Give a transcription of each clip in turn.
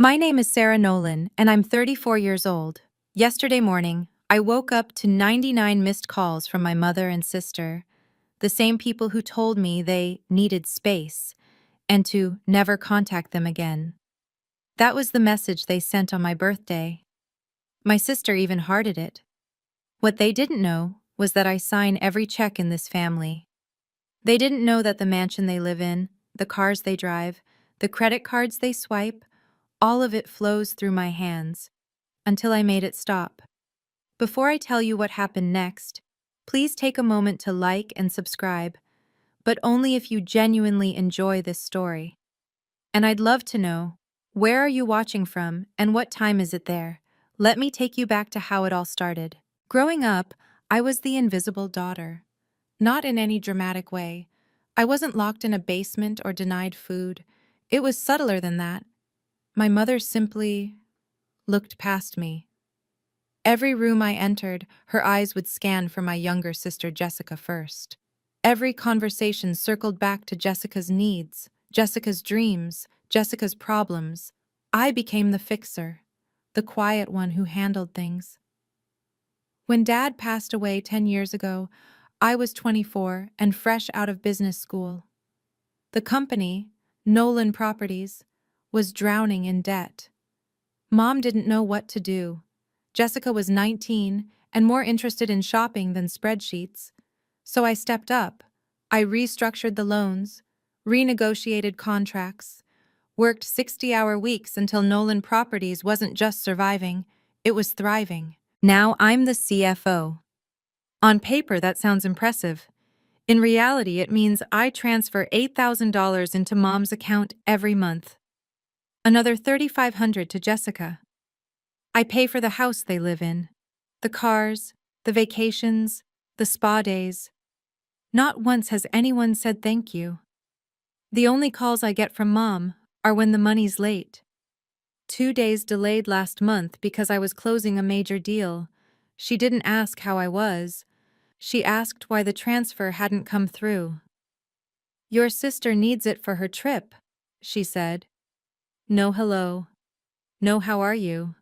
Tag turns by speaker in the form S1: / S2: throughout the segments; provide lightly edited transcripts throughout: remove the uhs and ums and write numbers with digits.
S1: My name is Sarah Nolan, and I'm 34 years old. Yesterday morning, I woke up to 99 missed calls from my mother and sister, the same people who told me they needed space and to never contact them again. That was the message they sent on my birthday. My sister even hearted it. What they didn't know was that I sign every check in this family. They didn't know that the mansion they live in, the cars they drive, the credit cards they swipe, all of it flows through my hands, until I made it stop. Before I tell you what happened next, please take a moment to like and subscribe, but only if you genuinely enjoy this story. And I'd love to know, where are you watching from and what time is it there? Let me take you back to how it all started. Growing up, I was the invisible daughter. Not in any dramatic way. I wasn't locked in a basement or denied food. It was subtler than that. My mother simply looked past me. Every room I entered, her eyes would scan for my younger sister Jessica first. Every conversation circled back to Jessica's needs, Jessica's dreams, Jessica's problems. I became the fixer, the quiet one who handled things. When Dad passed away 10 years ago, I was 24 and fresh out of business school. The company, Nolan Properties, was drowning in debt. Mom didn't know what to do. Jessica was 19 and more interested in shopping than spreadsheets. So I stepped up. I restructured the loans, renegotiated contracts, worked 60-hour weeks until Nolan Properties wasn't just surviving, it was thriving. Now I'm the CFO. On paper, that sounds impressive. In reality, it means I transfer $8,000 into Mom's account every month. Another $3,500 to Jessica. I pay for the house they live in, the cars, the vacations, the spa days. Not once has anyone said thank you. The only calls I get from Mom are when the money's late. 2 days delayed last month because I was closing a major deal. She didn't ask how I was. She asked why the transfer hadn't come through. "Your sister needs it for her trip," she said. No hello. No how are you.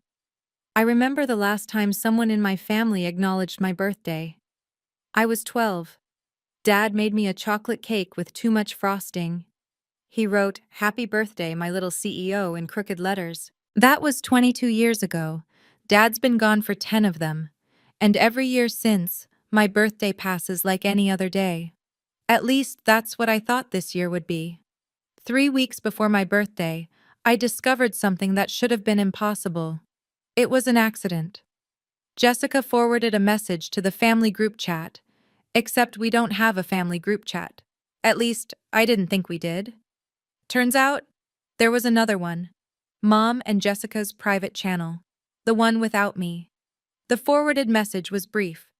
S1: I remember the last time someone in my family acknowledged my birthday. I was 12. Dad made me a chocolate cake with too much frosting. He wrote, "Happy birthday, my little CEO," in crooked letters. That was 22 years ago. Dad's been gone for 10 of them. And every year since, my birthday passes like any other day. At least that's what I thought this year would be. 3 weeks before my birthday, I discovered something that should have been impossible. It was an accident. Jessica forwarded a message to the family group chat, except we don't have a family group chat. At least, I didn't think we did. Turns out, there was another one. Mom and Jessica's private channel. The one without me. The forwarded message was brief.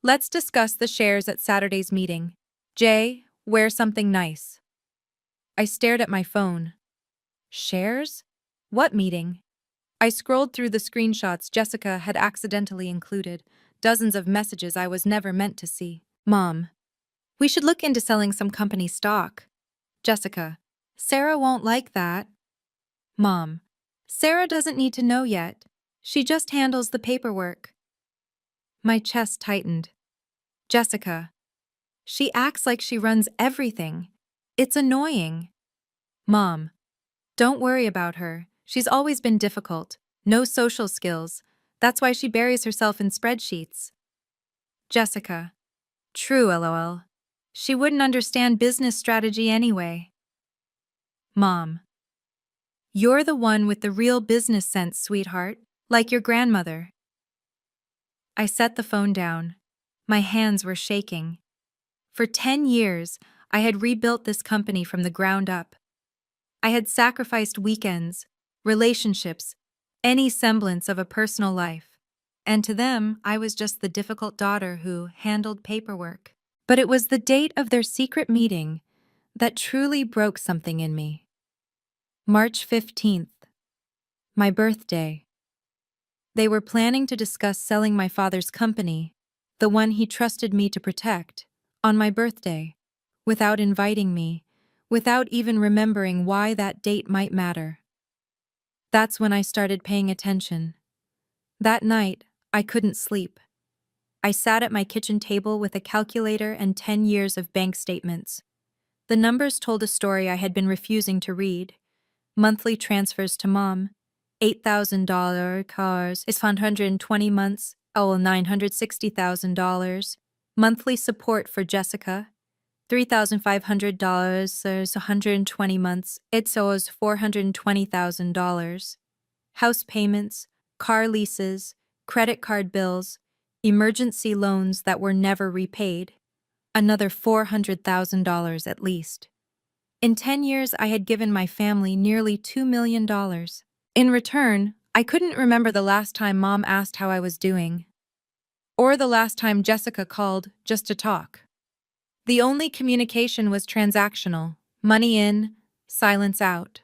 S1: "Let's discuss the shares at Saturday's meeting. Jay, wear something nice." I stared at my phone. Shares? What meeting? I scrolled through the screenshots Jessica had accidentally included, dozens of messages I was never meant to see. "Mom, we should look into selling some company stock." Jessica, "Sarah won't like that." Mom, "Sarah doesn't need to know yet. She just handles the paperwork." My chest tightened. Jessica, "She acts like she runs everything. It's annoying." Mom, "Don't worry about her. She's always been difficult. No social skills. That's why she buries herself in spreadsheets." Jessica, "True, lol. She wouldn't understand business strategy anyway." Mom, "You're the one with the real business sense, sweetheart, like your grandmother." I set the phone down. My hands were shaking. For 10 years, I had rebuilt this company from the ground up. I had sacrificed weekends, relationships, any semblance of a personal life. And to them, I was just the difficult daughter who handled paperwork. But it was the date of their secret meeting that truly broke something in me. March 15th, my birthday. They were planning to discuss selling my father's company, the one he trusted me to protect, on my birthday, without inviting me, without even remembering why that date might matter. That's when I started paying attention. That night, I couldn't sleep. I sat at my kitchen table with a calculator and 10 years of bank statements. The numbers told a story I had been refusing to read. Monthly transfers to mom, $8,000 cars is 120 months, $960,000. Monthly support for Jessica, $3,500 is 120 months, it owes $420,000. House payments, car leases, credit card bills, emergency loans that were never repaid, another $400,000 at least. In 10 years, I had given my family nearly $2 million. In return, I couldn't remember the last time Mom asked how I was doing, or the last time Jessica called just to talk. The only communication was transactional, money in, silence out.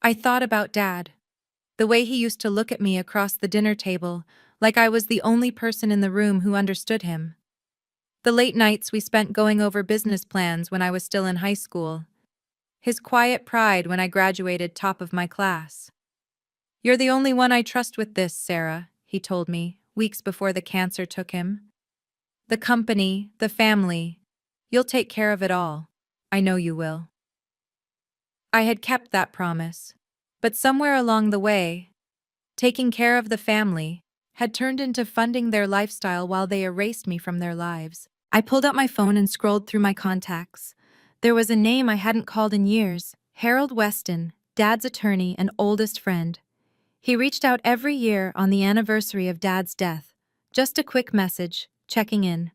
S1: I thought about Dad, the way he used to look at me across the dinner table, like I was the only person in the room who understood him. The late nights we spent going over business plans when I was still in high school. His quiet pride when I graduated top of my class. "You're the only one I trust with this, Sarah," he told me, weeks before the cancer took him. "The company, the family, you'll take care of it all. I know you will." I had kept that promise. But somewhere along the way, taking care of the family had turned into funding their lifestyle while they erased me from their lives. I pulled out my phone and scrolled through my contacts. There was a name I hadn't called in years, Harold Weston, Dad's attorney and oldest friend. He reached out every year on the anniversary of Dad's death. Just a quick message, checking in.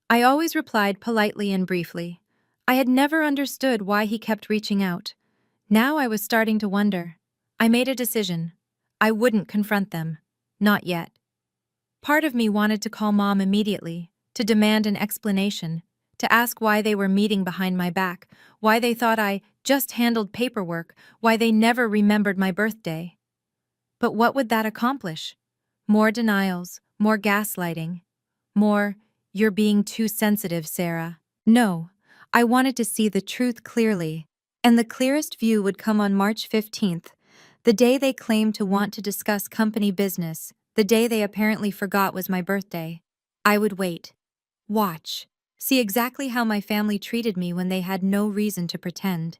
S1: I always replied politely and briefly. I had never understood why he kept reaching out. Now I was starting to wonder. I made a decision. I wouldn't confront them. Not yet. Part of me wanted to call Mom immediately, to demand an explanation, to ask why they were meeting behind my back, why they thought I just handled paperwork, why they never remembered my birthday. But what would that accomplish? More denials, more gaslighting, more, "You're being too sensitive, Sarah." No, I wanted to see the truth clearly, and the clearest view would come on March 15th, the day they claimed to want to discuss company business, the day they apparently forgot was my birthday. I would wait. Watch. See exactly how my family treated me when they had no reason to pretend.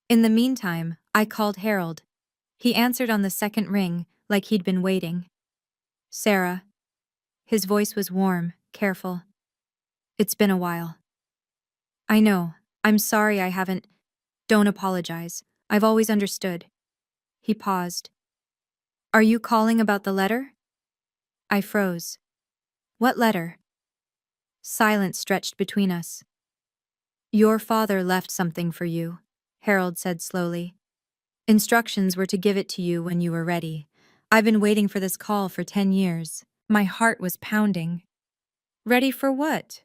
S1: In the meantime, I called Harold. He answered on the second ring, like he'd been waiting. "Sarah." His voice was warm, careful. "It's been a while." "I know. I'm sorry I haven't." "Don't apologize. I've always understood." He paused. "Are you calling about the letter?" I froze. "What letter?" Silence stretched between us. "Your father left something for you," Harold said slowly. "Instructions were to give it to you when you were ready. I've been waiting for this call for 10 years. My heart was pounding. Ready for what?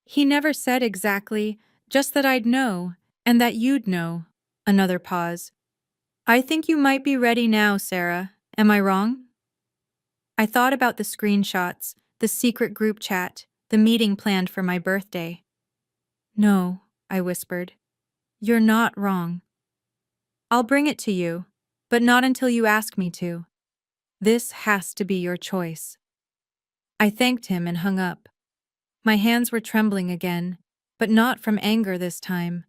S1: He never said exactly, just that I'd know, and that you'd know. Another pause. "I think you might be ready now, Sarah. Am I wrong?" I thought about the screenshots, the secret group chat, the meeting planned for my birthday. "No," I whispered. "You're not wrong. I'll bring it to you, but not until you ask me to. This has to be your choice." I thanked him and hung up. My hands were trembling again, but not from anger this time,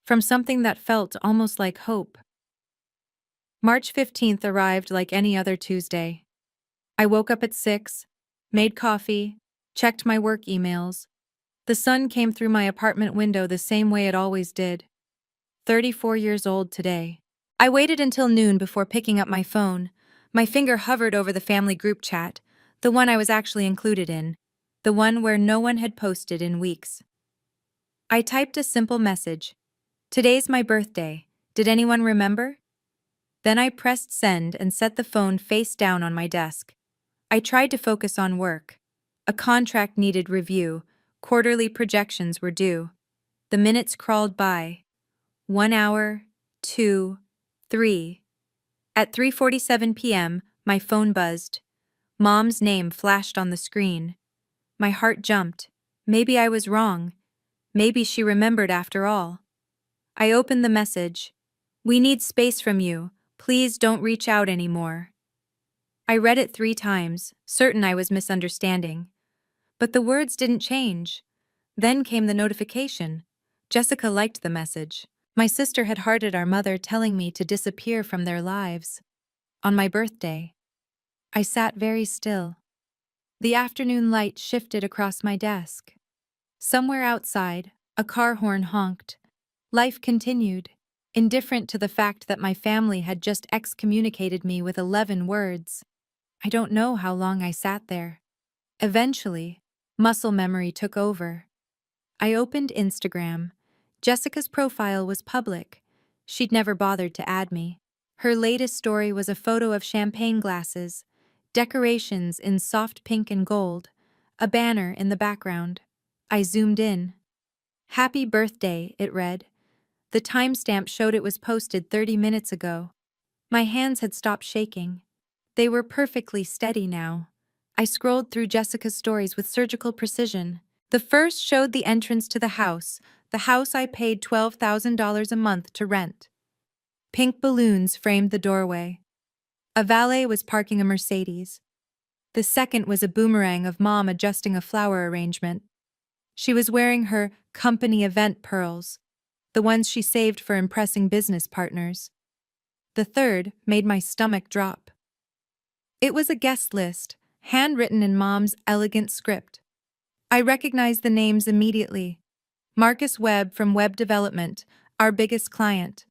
S1: from something that felt almost like hope. March 15th arrived like any other Tuesday. I woke up at 6, made coffee, checked my work emails. The sun came through my apartment window the same way it always did. 34 years old today. I waited until noon before picking up my phone. My finger hovered over the family group chat, the one I was actually included in, the one where no one had posted in weeks. I typed a simple message. "Today's my birthday. Did anyone remember?" Then I pressed send and set the phone face down on my desk. I tried to focus on work. A contract needed review. Quarterly projections were due. The minutes crawled by. 1 hour, 2, 3. At 3:47 p.m., my phone buzzed. Mom's name flashed on the screen. My heart jumped. Maybe I was wrong. Maybe she remembered after all. I opened the message. We need space from you. Please don't reach out anymore. I read it 3 times, certain I was misunderstanding. But the words didn't change. Then came the notification. Jessica liked the message. My sister had hearted our mother, telling me to disappear from their lives. On my birthday. I sat very still. The afternoon light shifted across my desk. Somewhere outside, a car horn honked. Life continued, indifferent to the fact that my family had just excommunicated me with 11 words. I don't know how long I sat there. Eventually, muscle memory took over. I opened Instagram. Jessica's profile was public. She'd never bothered to add me. Her latest story was a photo of champagne glasses, decorations in soft pink and gold, a banner in the background. I zoomed in. "Happy birthday," it read. The timestamp showed it was posted 30 minutes ago. My hands had stopped shaking. They were perfectly steady now. I scrolled through Jessica's stories with surgical precision. The first showed the entrance to the house I paid $12,000 a month to rent. Pink balloons framed the doorway. A valet was parking a Mercedes. The second was a boomerang of Mom adjusting a flower arrangement. She was wearing her company event pearls, the ones she saved for impressing business partners. The third made my stomach drop. It was a guest list, handwritten in Mom's elegant script. I recognized the names immediately. Marcus Webb from Web Development, our biggest client.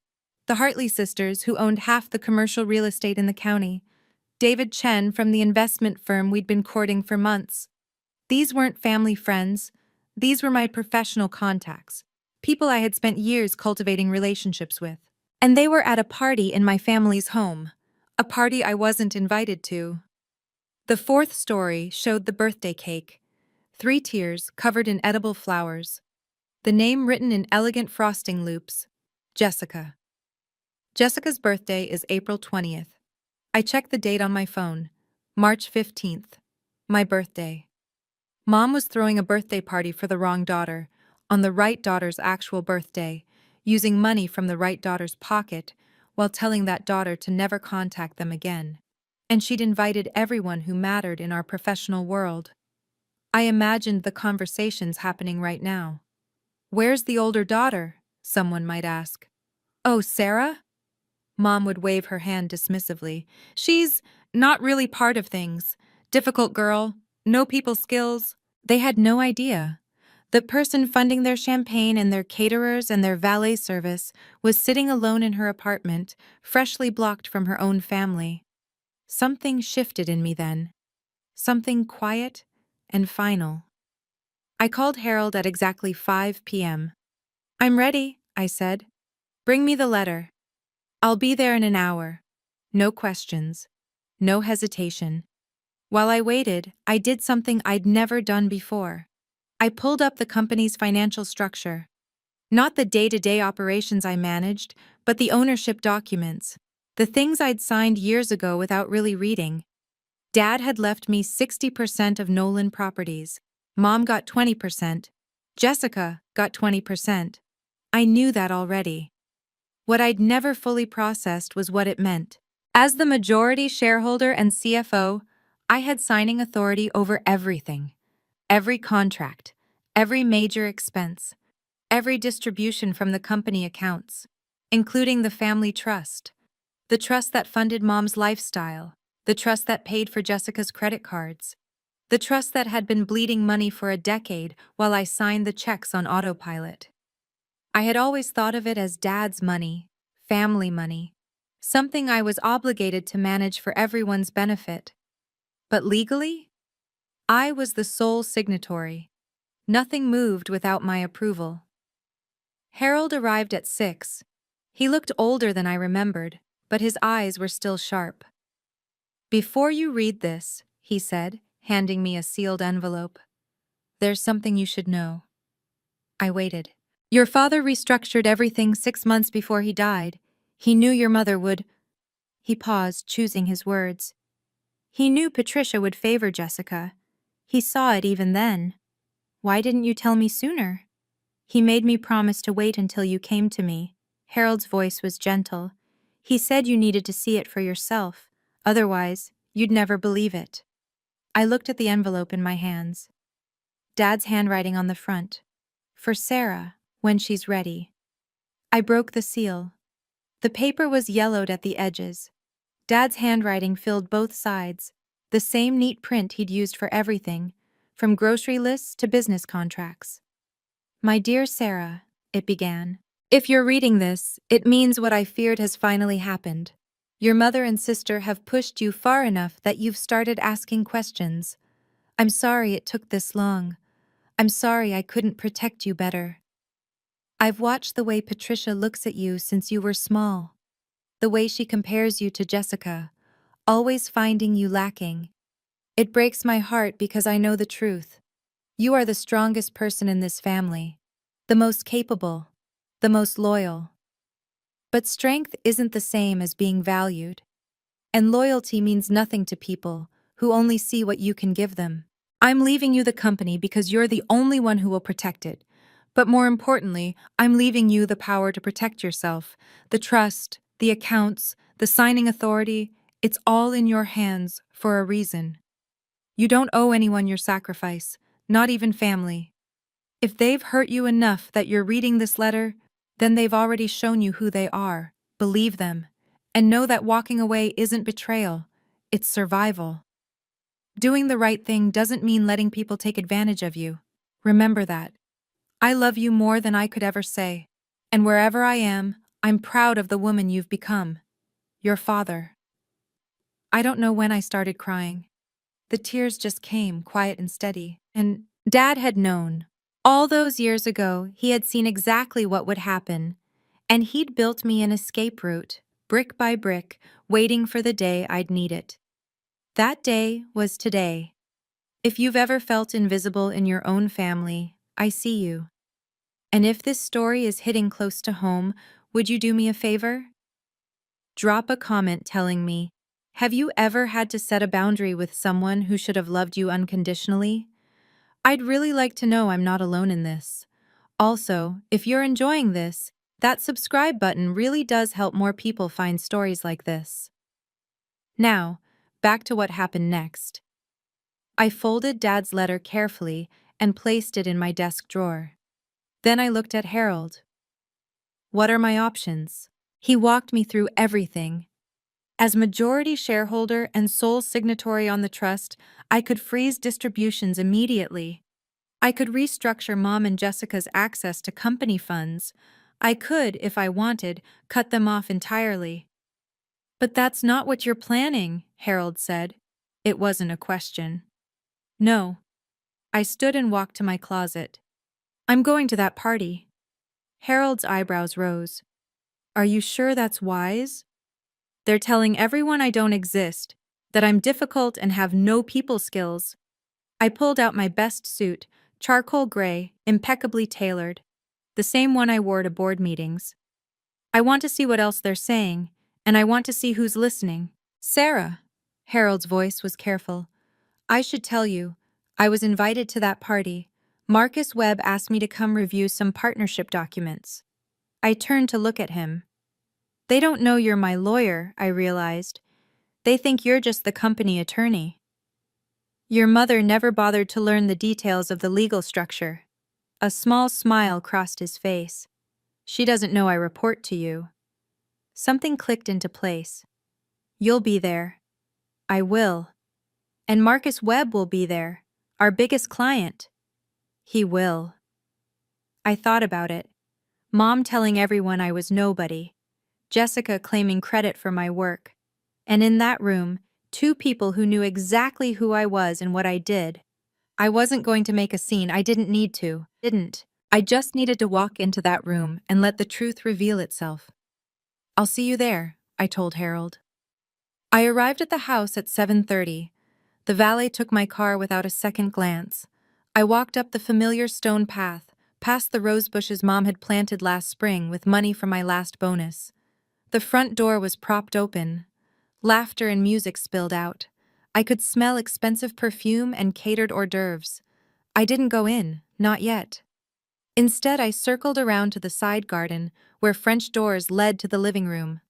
S1: The Hartley sisters, who owned half the commercial real estate in the county. David Chen from the investment firm we'd been courting for months. These weren't family friends. These were my professional contacts, people I had spent years cultivating relationships with. And they were at a party in my family's home, a party I wasn't invited to. The fourth story showed the birthday cake, 3 tiers covered in edible flowers. The name written in elegant frosting loops, Jessica. Jessica's birthday is April 20th. I checked the date on my phone, March 15th, my birthday. Mom was throwing a birthday party for the wrong daughter, on the right daughter's actual birthday, using money from the right daughter's pocket, while telling that daughter to never contact them again. And she'd invited everyone who mattered in our professional world. I imagined the conversations happening right now. "Where's the older daughter?" someone might ask. "Oh, Sarah?" Mom would wave her hand dismissively. "She's not really part of things. Difficult girl, no people skills." They had no idea. The person funding their champagne and their caterers and their valet service was sitting alone in her apartment, freshly blocked from her own family. Something shifted in me then. Something quiet and final. I called Harold at exactly 5 p.m. "I'm ready," I said. "Bring me the letter. I'll be there in an hour." No questions. No hesitation. While I waited, I did something I'd never done before. I pulled up the company's financial structure. Not the day-to-day operations I managed, but the ownership documents. The things I'd signed years ago without really reading. Dad had left me 60% of Nolan Properties. Mom got 20%. Jessica got 20%. I knew that already. What I'd never fully processed was what it meant. As the majority shareholder and CFO, I had signing authority over everything. Every contract, every major expense, every distribution from the company accounts, including the family trust, the trust that funded Mom's lifestyle, the trust that paid for Jessica's credit cards, the trust that had been bleeding money for a decade while I signed the checks on autopilot. I had always thought of it as Dad's money, family money, something I was obligated to manage for everyone's benefit. But legally, I was the sole signatory. Nothing moved without my approval. Harold arrived at 6. He looked older than I remembered, but his eyes were still sharp. "Before you read this," he said, handing me a sealed envelope, "there's something you should know." I waited. "Your father restructured everything 6 months before he died. He knew your mother would—" He paused, choosing his words. "He knew Patricia would favor Jessica. He saw it even then. Why didn't you tell me sooner? He made me promise to wait until you came to me. Harold's voice was gentle. He said you needed to see it for yourself. Otherwise, you'd never believe it. I looked at the envelope in my hands. Dad's handwriting on the front. For Sarah, when she's ready. I broke the seal. The paper was yellowed at the edges. Dad's handwriting filled both sides, the same neat print he'd used for everything, from grocery lists to business contracts. My dear Sarah, it began. If you're reading this, it means what I feared has finally happened. Your mother and sister have pushed you far enough that you've started asking questions. I'm sorry it took this long. I'm sorry I couldn't protect you better. I've watched the way Patricia looks at you since you were small. The way she compares you to Jessica, always finding you lacking. It breaks my heart because I know the truth. You are the strongest person in this family, the most capable, the most loyal. But strength isn't the same as being valued. And loyalty means nothing to people who only see what you can give them. I'm leaving you the company because you're the only one who will protect it. But more importantly, I'm leaving you the power to protect yourself. The trust, the accounts, the signing authority, it's all in your hands for a reason. You don't owe anyone your sacrifice, not even family. If they've hurt you enough that you're reading this letter, then they've already shown you who they are. Believe them. And know that walking away isn't betrayal, it's survival. Doing the right thing doesn't mean letting people take advantage of you. Remember that. I love you more than I could ever say. And wherever I am, I'm proud of the woman you've become. Your father. I don't know when I started crying. The tears just came, quiet and steady. And Dad had known. All those years ago, he had seen exactly what would happen. And he'd built me an escape route, brick by brick, waiting for the day I'd need it. That day was today. If you've ever felt invisible in your own family, I see you. And if this story is hitting close to home, would you do me a favor? Drop a comment telling me, have you ever had to set a boundary with someone who should have loved you unconditionally? I'd really like to know I'm not alone in this. Also, if you're enjoying this, that subscribe button really does help more people find stories like this. Now, back to what happened next. I folded Dad's letter carefully and placed it in my desk drawer. Then I looked at Harold. What are my options? He walked me through everything. As majority shareholder and sole signatory on the trust, I could freeze distributions immediately. I could restructure Mom and Jessica's access to company funds. I could, if I wanted, cut them off entirely. But that's not what you're planning, Harold said. It wasn't a question. No. I stood and walked to my closet. I'm going to that party. Harold's eyebrows rose. Are you sure that's wise? They're telling everyone I don't exist, that I'm difficult and have no people skills. I pulled out my best suit, charcoal gray, impeccably tailored, the same one I wore to board meetings. I want to see what else they're saying, and I want to see who's listening. Sarah, Harold's voice was careful. I should tell you, I was invited to that party. Marcus Webb asked me to come review some partnership documents. I turned to look at him. They don't know you're my lawyer, I realized. They think you're just the company attorney. Your mother never bothered to learn the details of the legal structure. A small smile crossed his face. She doesn't know I report to you. Something clicked into place. You'll be there. I will. And Marcus Webb will be there, our biggest client. He will. I thought about it. Mom telling everyone I was nobody. Jessica claiming credit for my work. And in that room, two people who knew exactly who I was and what I did. I wasn't going to make a scene. I didn't need to. I just needed to walk into that room and let the truth reveal itself. I'll see you there, I told Harold. I arrived at the house at 7:30. The valet took my car without a second glance. I walked up the familiar stone path, past the rose bushes Mom had planted last spring with money from my last bonus. The front door was propped open. Laughter and music spilled out. I could smell expensive perfume and catered hors d'oeuvres. I didn't go in, not yet. Instead, I circled around to the side garden, where French doors led to the living room.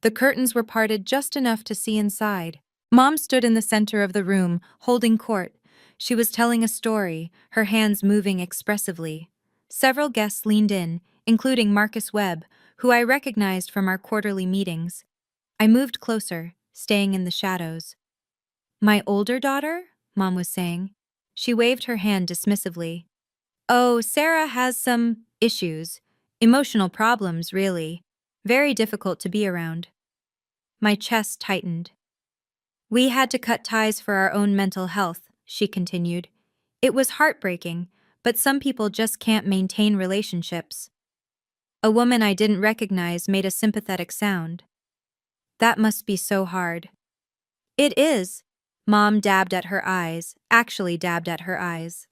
S1: The curtains were parted just enough to see inside. Mom stood in the center of the room, holding court. She was telling a story, her hands moving expressively. Several guests leaned in, including Marcus Webb, who I recognized from our quarterly meetings. I moved closer, staying in the shadows. My older daughter? Mom was saying. She waved her hand dismissively. Oh, Sarah has some issues. Emotional problems, really. Very difficult to be around. My chest tightened. We had to cut ties for our own mental health, she continued. It was heartbreaking, but some people just can't maintain relationships. A woman I didn't recognize made a sympathetic sound. That must be so hard. It is. Mom dabbed at her eyes, actually dabbed at her eyes.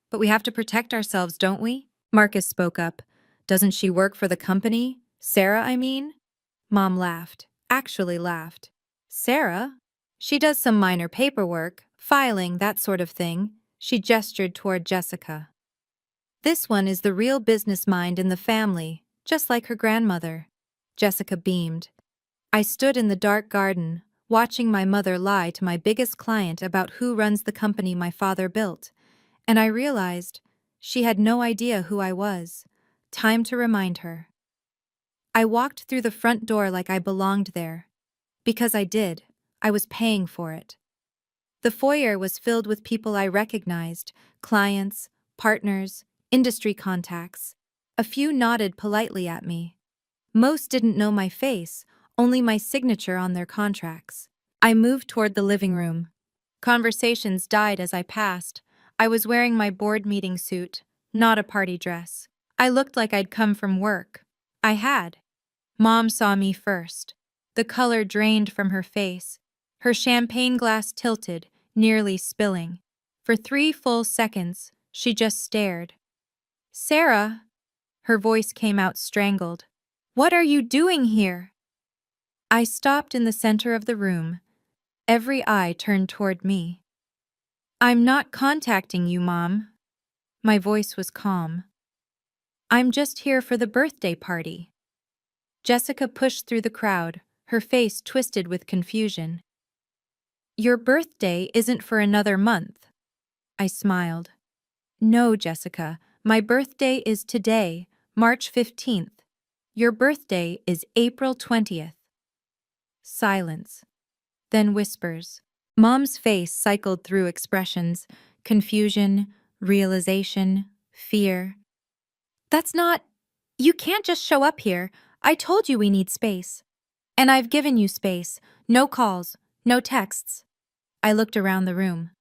S1: But we have to protect ourselves, don't we? Marcus spoke up. Doesn't she work for the company? Sarah, I mean? Mom laughed. Actually laughed. Sarah? She does some minor paperwork, filing, that sort of thing. She gestured toward Jessica. This one is the real business mind in the family, just like her grandmother. Jessica beamed. I stood in the dark garden, watching my mother lie to my biggest client about who runs the company my father built, and I realized she had no idea who I was. Time to remind her. I walked through the front door like I belonged there. Because I did. I was paying for it. The foyer was filled with people I recognized, clients, partners, industry contacts. A few nodded politely at me. Most didn't know my face, only my signature on their contracts. I moved toward the living room. Conversations died as I passed. I was wearing my board meeting suit, not a party dress. I looked like I'd come from work. I had. Mom saw me first. The color drained from her face. Her champagne glass tilted, nearly spilling. For 3 full seconds, she just stared. Sarah, her voice came out strangled. What are you doing here? I stopped in the center of the room. Every eye turned toward me. I'm not contacting you, Mom. My voice was calm. I'm just here for the birthday party. Jessica pushed through the crowd, her face twisted with confusion. Your birthday isn't for another month. I smiled. No, Jessica, my birthday is today, March 15th. Your birthday is April 20th. Silence. Then whispers. Mom's face cycled through expressions: confusion, realization, fear. That's not... You can't just show up here. I told you we need space. And I've given you space. No calls, no texts. I looked around the room.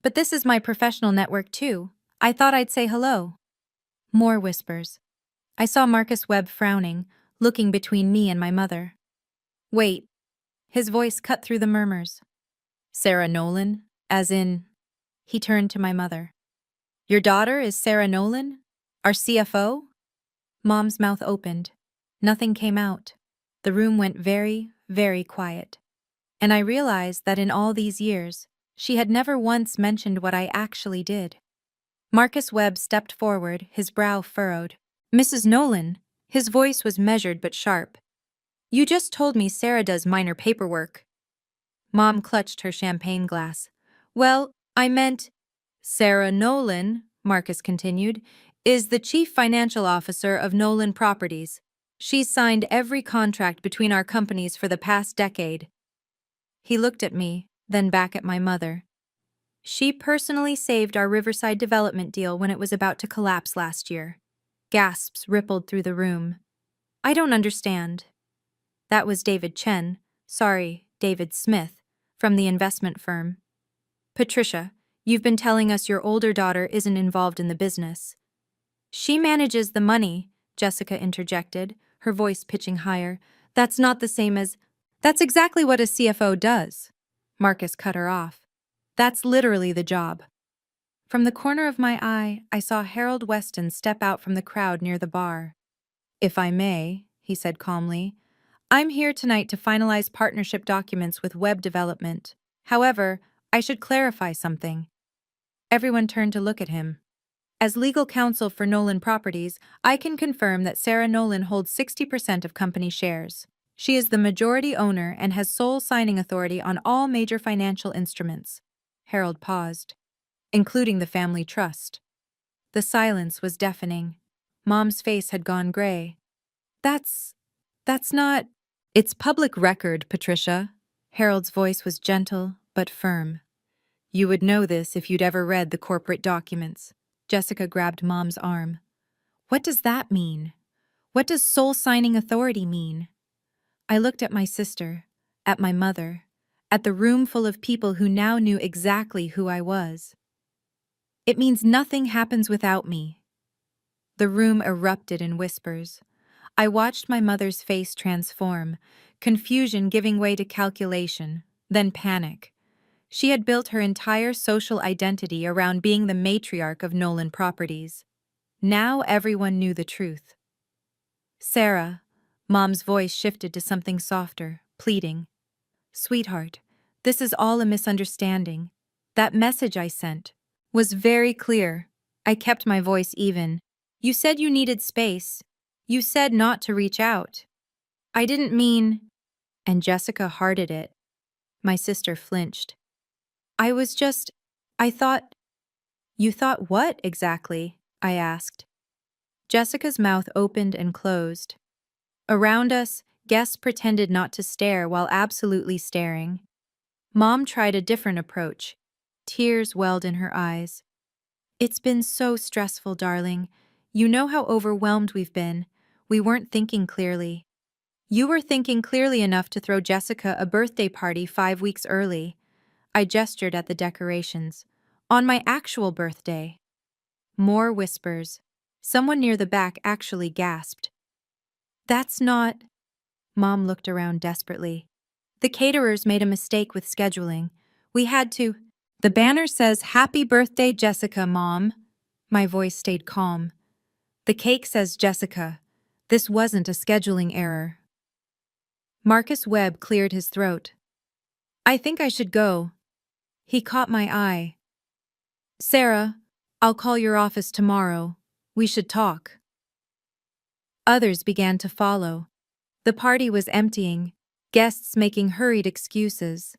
S1: But this is my professional network too. I thought I'd say hello. More whispers. I saw Marcus Webb frowning, looking between me and my mother. Wait. His voice cut through the murmurs. Sarah Nolan? As in... He turned to my mother. Your daughter is Sarah Nolan? Our CFO? Mom's mouth opened. Nothing came out. The room went very, very quiet. And I realized that in all these years, she had never once mentioned what I actually did. Marcus Webb stepped forward, his brow furrowed. Mrs. Nolan, his voice was measured but sharp. You just told me Sarah does minor paperwork. Mom clutched her champagne glass. Well, I meant... Sarah Nolan, Marcus continued, is the chief financial officer of Nolan Properties. She's signed every contract between our companies for the past decade. He looked at me, then back at my mother. She personally saved our Riverside development deal when it was about to collapse last year. Gasps rippled through the room. I don't understand. That was David David Smith, from the investment firm. Patricia, you've been telling us your older daughter isn't involved in the business. She manages the money, Jessica interjected, her voice pitching higher. That's not the same as... That's exactly what a CFO does. Marcus cut her off. That's literally the job. From the corner of my eye, I saw Harold Weston step out from the crowd near the bar. If I may, he said calmly, I'm here tonight to finalize partnership documents with web development. However, I should clarify something. Everyone turned to look at him. As legal counsel for Nolan Properties, I can confirm that Sarah Nolan holds 60% of company shares. She is the majority owner and has sole signing authority on all major financial instruments. Harold paused, including the family trust. The silence was deafening. Mom's face had gone gray. That's not... It's public record, Patricia. Harold's voice was gentle, but firm. You would know this if you'd ever read the corporate documents. Jessica grabbed Mom's arm. What does that mean? What does sole signing authority mean? I looked at my sister, at my mother, at the room full of people who now knew exactly who I was. It means nothing happens without me. The room erupted in whispers. I watched my mother's face transform, confusion giving way to calculation, then panic. She had built her entire social identity around being the matriarch of Nolan Properties. Now everyone knew the truth. Sarah, Mom's voice shifted to something softer, pleading. Sweetheart, this is all a misunderstanding. That message I sent was very clear. I kept my voice even. You said you needed space. You said not to reach out. I didn't mean... And Jessica hearted it. My sister flinched. I thought... You thought what exactly? I asked. Jessica's mouth opened and closed. Around us, guests pretended not to stare while absolutely staring. Mom tried a different approach. Tears welled in her eyes. It's been so stressful, darling. You know how overwhelmed we've been. We weren't thinking clearly. You were thinking clearly enough to throw Jessica a birthday party 5 weeks early. I gestured at the decorations. On my actual birthday. More whispers. Someone near the back actually gasped. That's not... Mom looked around desperately. The caterers made a mistake with scheduling. We had to... The banner says, Happy Birthday, Jessica, Mom. My voice stayed calm. The cake says Jessica. This wasn't a scheduling error. Marcus Webb cleared his throat. I think I should go. He caught my eye. Sarah, I'll call your office tomorrow. We should talk. Others began to follow. The party was emptying, guests making hurried excuses.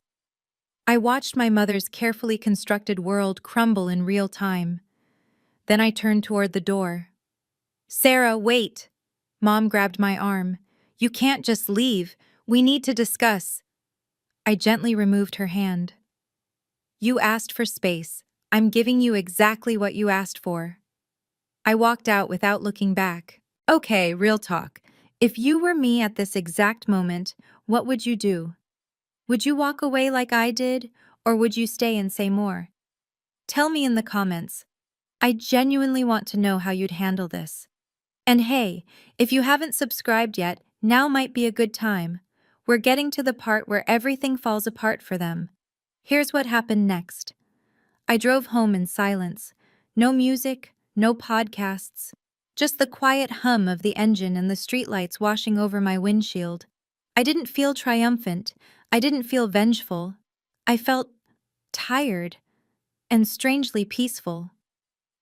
S1: I watched my mother's carefully constructed world crumble in real time. Then I turned toward the door. Sarah, wait! Mom grabbed my arm. You can't just leave. We need to discuss. I gently removed her hand. You asked for space. I'm giving you exactly what you asked for. I walked out without looking back. Okay, real talk. If you were me at this exact moment, what would you do? Would you walk away like I did, or would you stay and say more? Tell me in the comments. I genuinely want to know how you'd handle this. And hey, if you haven't subscribed yet, now might be a good time. We're getting to the part where everything falls apart for them. Here's what happened next. I drove home in silence. No music, no podcasts. Just the quiet hum of the engine and the streetlights washing over my windshield. I didn't feel triumphant. I didn't feel vengeful. I felt tired and strangely peaceful.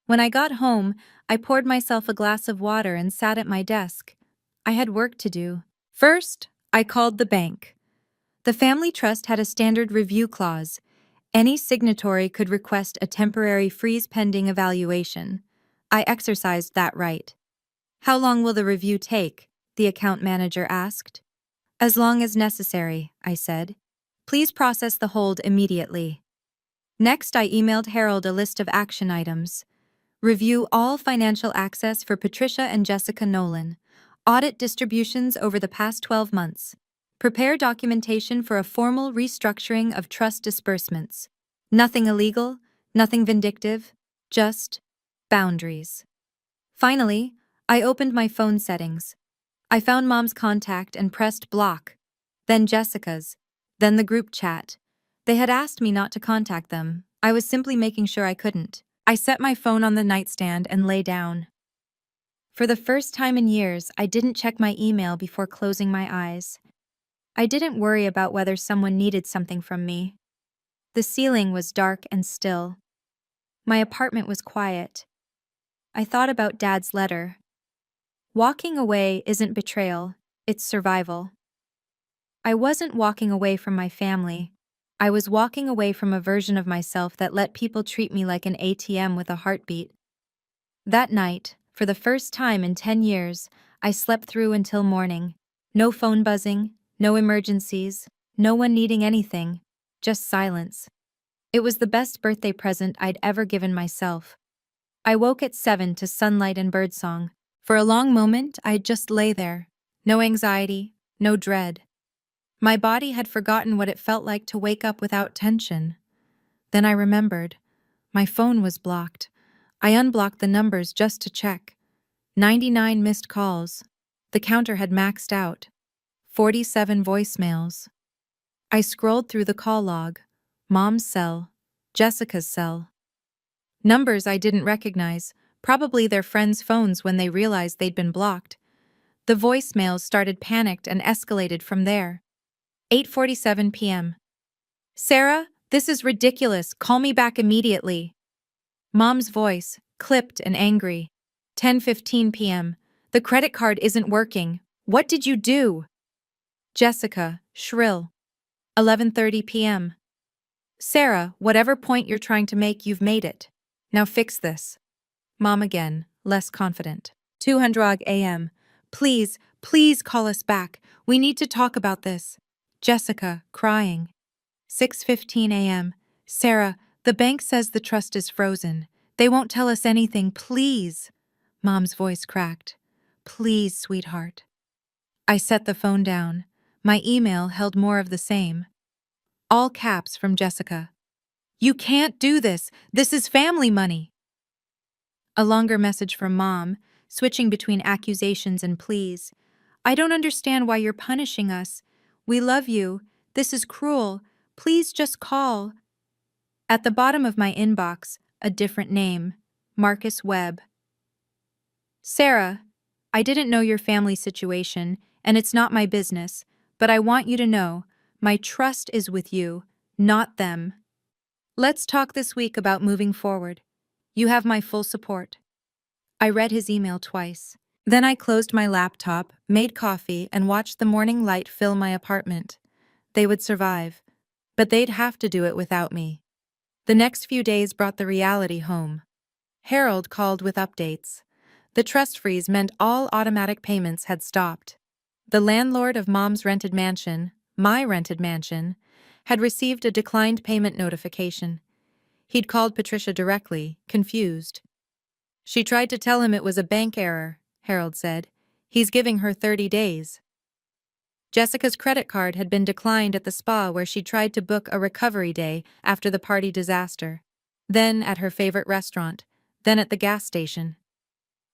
S1: When I got home, I poured myself a glass of water and sat at my desk. I had work to do. First, I called the bank. The family trust had a standard review clause. Any signatory could request a temporary freeze pending evaluation. I exercised that right. How long will the review take? The account manager asked. As long as necessary, I said. Please process the hold immediately. Next, I emailed Harold a list of action items. Review all financial access for Patricia and Jessica Nolan. Audit distributions over the past 12 months. Prepare documentation for a formal restructuring of trust disbursements. Nothing illegal, nothing vindictive, just boundaries. Finally, I opened my phone settings. I found Mom's contact and pressed block, then Jessica's, then the group chat. They had asked me not to contact them. I was simply making sure I couldn't. I set my phone on the nightstand and lay down. For the first time in years, I didn't check my email before closing my eyes. I didn't worry about whether someone needed something from me. The ceiling was dark and still. My apartment was quiet. I thought about Dad's letter. Walking away isn't betrayal, it's survival. I wasn't walking away from my family. I was walking away from a version of myself that let people treat me like an ATM with a heartbeat. That night, for the first time in 10 years, I slept through until morning. No phone buzzing, no emergencies, no one needing anything, just silence. It was the best birthday present I'd ever given myself. I woke at 7 to sunlight and birdsong. For a long moment, I'd just lay there. No anxiety, no dread. My body had forgotten what it felt like to wake up without tension. Then I remembered. My phone was blocked. I unblocked the numbers just to check. 99 missed calls. The counter had maxed out. 47 voicemails. I scrolled through the call log. Mom's cell. Jessica's cell. Numbers I didn't recognize, probably their friends' phones when they realized they'd been blocked. The voicemails started panicked and escalated from there. 8:47 p.m. Sarah, this is ridiculous. Call me back immediately. Mom's voice, clipped and angry. 10:15 p.m. The credit card isn't working. What did you do? Jessica, shrill. 11:30 p.m. Sarah, whatever point you're trying to make, you've made it. Now fix this. Mom again, less confident. 2:00 a.m. Please, please call us back. We need to talk about this. Jessica, crying. 6:15 a.m. Sarah, the bank says the trust is frozen. They won't tell us anything, please. Mom's voice cracked. Please, sweetheart. I set the phone down. My email held more of the same. All caps from Jessica. You can't do this. This is family money. A longer message from Mom, switching between accusations and pleas. I don't understand why you're punishing us. We love you. This is cruel. Please just call. At the bottom of my inbox, a different name. Marcus Webb. Sarah, I didn't know your family situation, and it's not my business, but I want you to know, my trust is with you, not them. Let's talk this week about moving forward. You have my full support. I read his email twice. Then I closed my laptop, made coffee, and watched the morning light fill my apartment. They would survive, but they'd have to do it without me. The next few days brought the reality home. Harold called with updates. The trust freeze meant all automatic payments had stopped. The landlord of Mom's rented mansion, my rented mansion, had received a declined payment notification. He'd called Patricia directly, confused. She tried to tell him it was a bank error, Harold said. He's giving her 30 days. Jessica's credit card had been declined at the spa where she tried to book a recovery day after the party disaster. Then at her favorite restaurant, then at the gas station.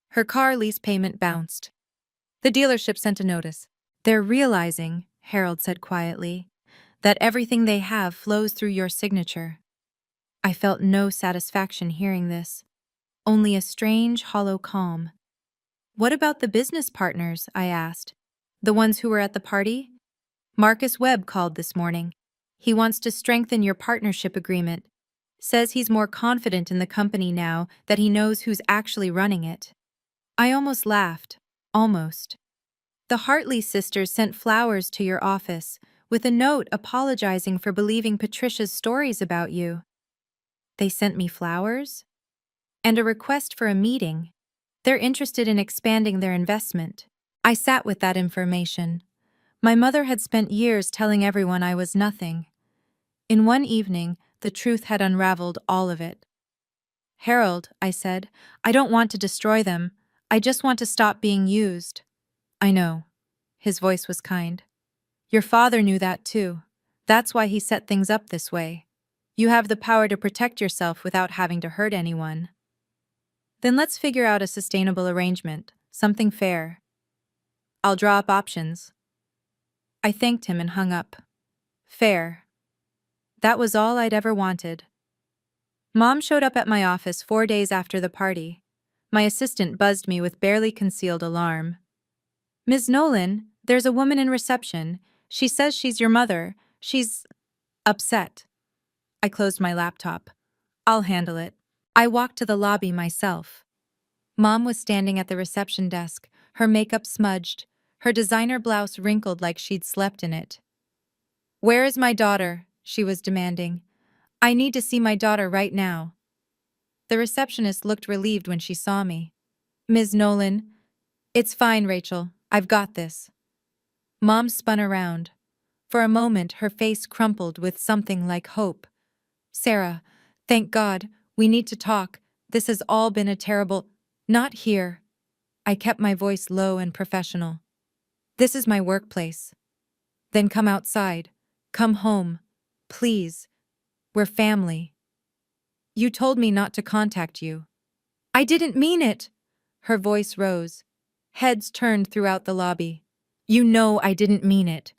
S1: Her car lease payment bounced. The dealership sent a notice. They're realizing, Harold said quietly, that everything they have flows through your signature. I felt no satisfaction hearing this, only a strange, hollow calm. What about the business partners? I asked. The ones who were at the party? Marcus Webb called this morning. He wants to strengthen your partnership agreement. Says he's more confident in the company now that he knows who's actually running it. I almost laughed. Almost. The Hartley sisters sent flowers to your office with a note apologizing for believing Patricia's stories about you. They sent me flowers? And a request for a meeting. They're interested in expanding their investment. I sat with that information. My mother had spent years telling everyone I was nothing. In one evening, the truth had unraveled all of it. Harold, I said, I don't want to destroy them. I just want to stop being used. I know. His voice was kind. Your father knew that too. That's why he set things up this way. You have the power to protect yourself without having to hurt anyone. Then let's figure out a sustainable arrangement, something fair. I'll draw up options. I thanked him and hung up. Fair. That was all I'd ever wanted. Mom showed up at my office 4 days after the party. My assistant buzzed me with barely concealed alarm. Ms. Nolan, there's a woman in reception. She says she's your mother. She's upset. I closed my laptop. I'll handle it. I walked to the lobby myself. Mom was standing at the reception desk, her makeup smudged, her designer blouse wrinkled like she'd slept in it. "Where is my daughter?" she was demanding. "I need to see my daughter right now." The receptionist looked relieved when she saw me. "Ms. Nolan, it's fine, Rachel. I've got this." Mom spun around. For a moment, her face crumpled with something like hope. "Sarah, thank God, we need to talk. This has all been a terrible—" "Not here." I kept my voice low and professional. "This is my workplace." "Then come outside. Come home. Please. We're family." "You told me not to contact you." "I didn't mean it." Her voice rose. Heads turned throughout the lobby. "You know I didn't mean it.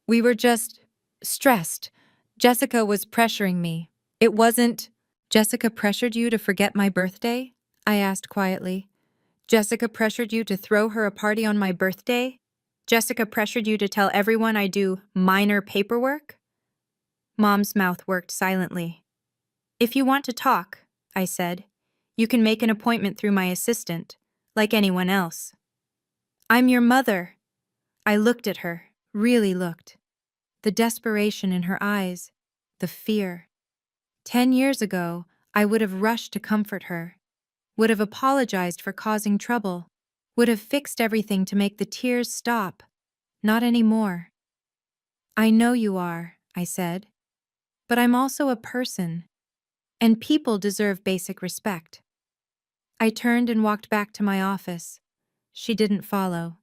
S1: We were just stressed. Jessica was pressuring me. It wasn't—" "Jessica pressured you to forget my birthday?" I asked quietly. "Jessica pressured you to throw her a party on my birthday? Jessica pressured you to tell everyone I do minor paperwork?" Mom's mouth worked silently. "If you want to talk," I said, "you can make an appointment through my assistant, like anyone else." "I'm your mother." I looked at her, really looked. The desperation in her eyes, the fear. 10 years ago, I would have rushed to comfort her, would have apologized for causing trouble, would have fixed everything to make the tears stop. Not anymore. "I know you are," I said, "but I'm also a person, and people deserve basic respect." I turned and walked back to my office. She didn't follow.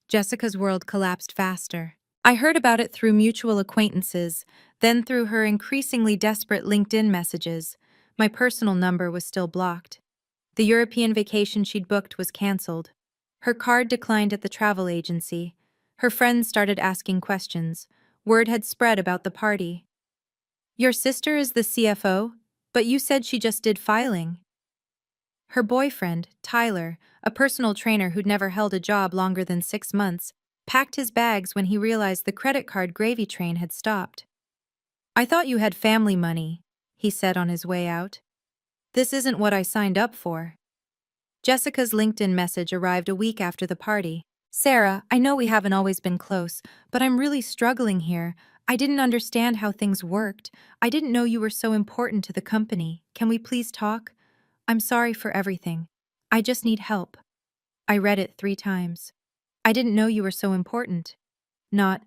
S1: Jessica's world collapsed faster. I heard about it through mutual acquaintances, then through her increasingly desperate LinkedIn messages. My personal number was still blocked. The European vacation she'd booked was canceled. Her card declined at the travel agency. Her friends started asking questions. Word had spread about the party. "Your sister is the CFO, but you said she just did filing." Her boyfriend, Tyler, a personal trainer who'd never held a job longer than 6 months, packed his bags when he realized the credit card gravy train had stopped. "I thought you had family money," he said on his way out. "This isn't what I signed up for." Jessica's LinkedIn message arrived a week after the party. "Sarah, I know we haven't always been close, but I'm really struggling here. I didn't understand how things worked. I didn't know you were so important to the company. Can we please talk? I'm sorry for everything. I just need help." I read it 3 times. "I didn't know you were so important." Not,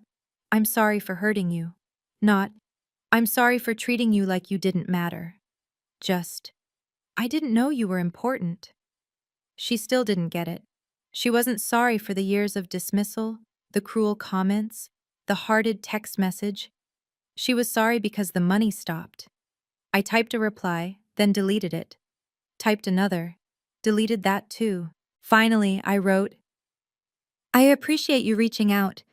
S1: "I'm sorry for hurting you." Not, "I'm sorry for treating you like you didn't matter." Just, "I didn't know you were important." She still didn't get it. She wasn't sorry for the years of dismissal, the cruel comments, the hearted text message. She was sorry because the money stopped. I typed a reply, then deleted it. Typed another. Deleted that too. Finally, I wrote, "I appreciate you reaching out.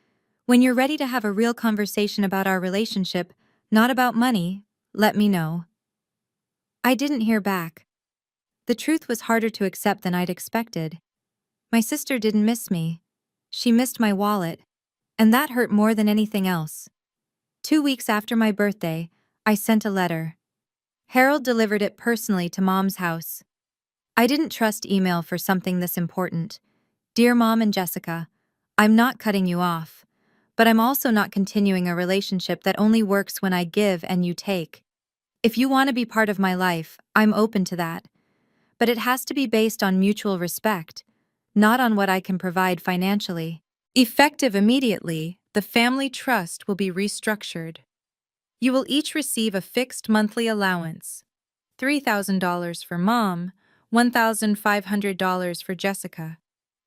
S1: When you're ready to have a real conversation about our relationship, not about money, let me know." I didn't hear back. The truth was harder to accept than I'd expected. My sister didn't miss me. She missed my wallet, and that hurt more than anything else. 2 weeks after my birthday, I sent a letter. Harold delivered it personally to Mom's house. I didn't trust email for something this important. "Dear Mom and Jessica, I'm not cutting you off, but I'm also not continuing a relationship that only works when I give and you take. If you want to be part of my life, I'm open to that. But it has to be based on mutual respect, not on what I can provide financially." Effective immediately, the family trust will be restructured. You will each receive a fixed monthly allowance: $3,000 for Mom, $1,500 for Jessica.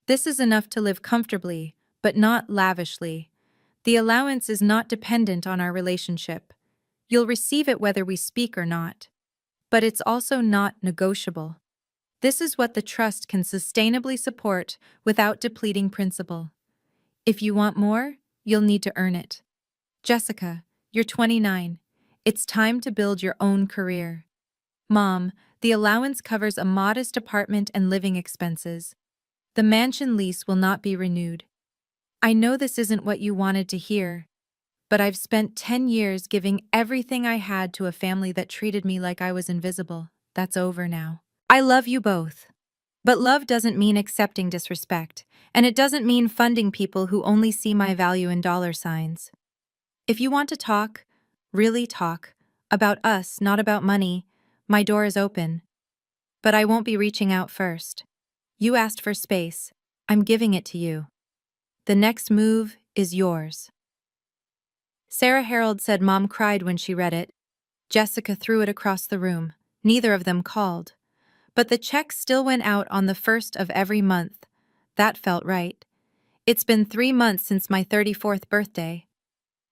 S1: This is enough to live comfortably, but not lavishly. The allowance is not dependent on our relationship. You'll receive it whether we speak or not. But it's also not negotiable. This is what the trust can sustainably support without depleting principal. If you want more, you'll need to earn it. Jessica, you're 29. It's time to build your own career. Mom, the allowance covers a modest apartment and living expenses. The mansion lease will not be renewed. I know this isn't what you wanted to hear, but I've spent 10 years giving everything I had to a family that treated me like I was invisible. That's over now. I love you both. But love doesn't mean accepting disrespect, and it doesn't mean funding people who only see my value in dollar signs. If you want to talk, really talk, about us, not about money, my door is open. But I won't be reaching out first. You asked for space. I'm giving it to you. The next move is yours. Sarah Harold said Mom cried when she read it. Jessica threw it across the room. Neither of them called. But the check still went out on the first of every month. That felt right. It's been 3 months since my 34th birthday.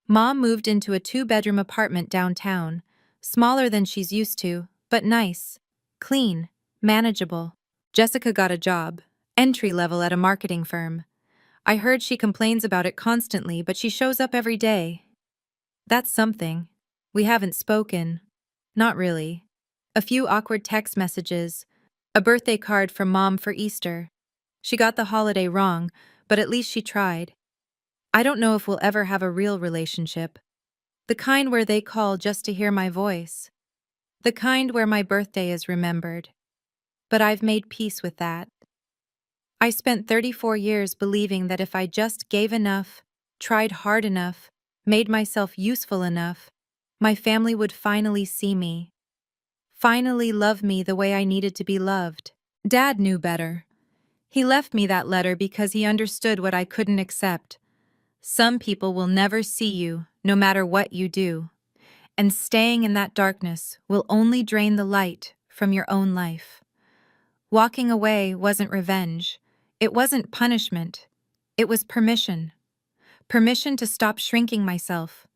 S1: Mom moved into a 2-bedroom apartment downtown, smaller than she's used to, but nice, clean, manageable. Jessica got a job, entry level at a marketing firm. I heard she complains about it constantly, but she shows up every day. That's something. We haven't spoken. Not really. A few awkward text messages, a birthday card from Mom for Easter. She got the holiday wrong, but at least she tried. I don't know if we'll ever have a real relationship. The kind where they call just to hear my voice. The kind where my birthday is remembered. But I've made peace with that. I spent 34 years believing that if I just gave enough, tried hard enough, made myself useful enough, my family would finally see me. Finally love me the way I needed to be loved. Dad knew better. He left me that letter because he understood what I couldn't accept. Some people will never see you, no matter what you do. And staying in that darkness will only drain the light from your own life. Walking away wasn't revenge. It wasn't punishment. It was permission. Permission to stop shrinking myself.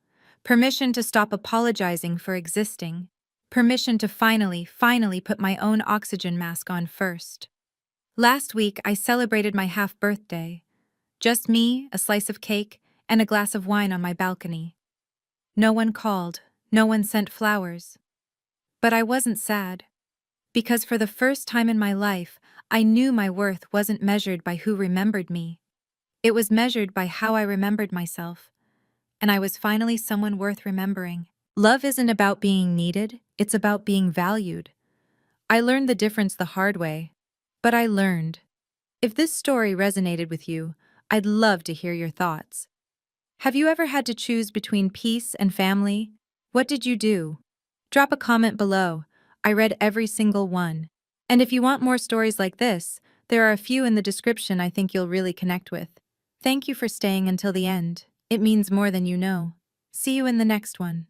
S1: Permission to stop apologizing for existing. Permission to finally put my own oxygen mask on first. Last week, I celebrated my half-birthday. Just me, a slice of cake, and a glass of wine on my balcony. No one called. No one sent flowers. But I wasn't sad. Because for the first time in my life, I knew my worth wasn't measured by who remembered me. It was measured by how I remembered myself. And I was finally someone worth remembering. Love isn't about being needed, it's about being valued. I learned the difference the hard way. But I learned. If this story resonated with you, I'd love to hear your thoughts. Have you ever had to choose between peace and family? What did you do? Drop a comment below. I read every single one. And if you want more stories like this, there are a few in the description I think you'll really connect with. Thank you for staying until the end. It means more than you know. See you in the next one.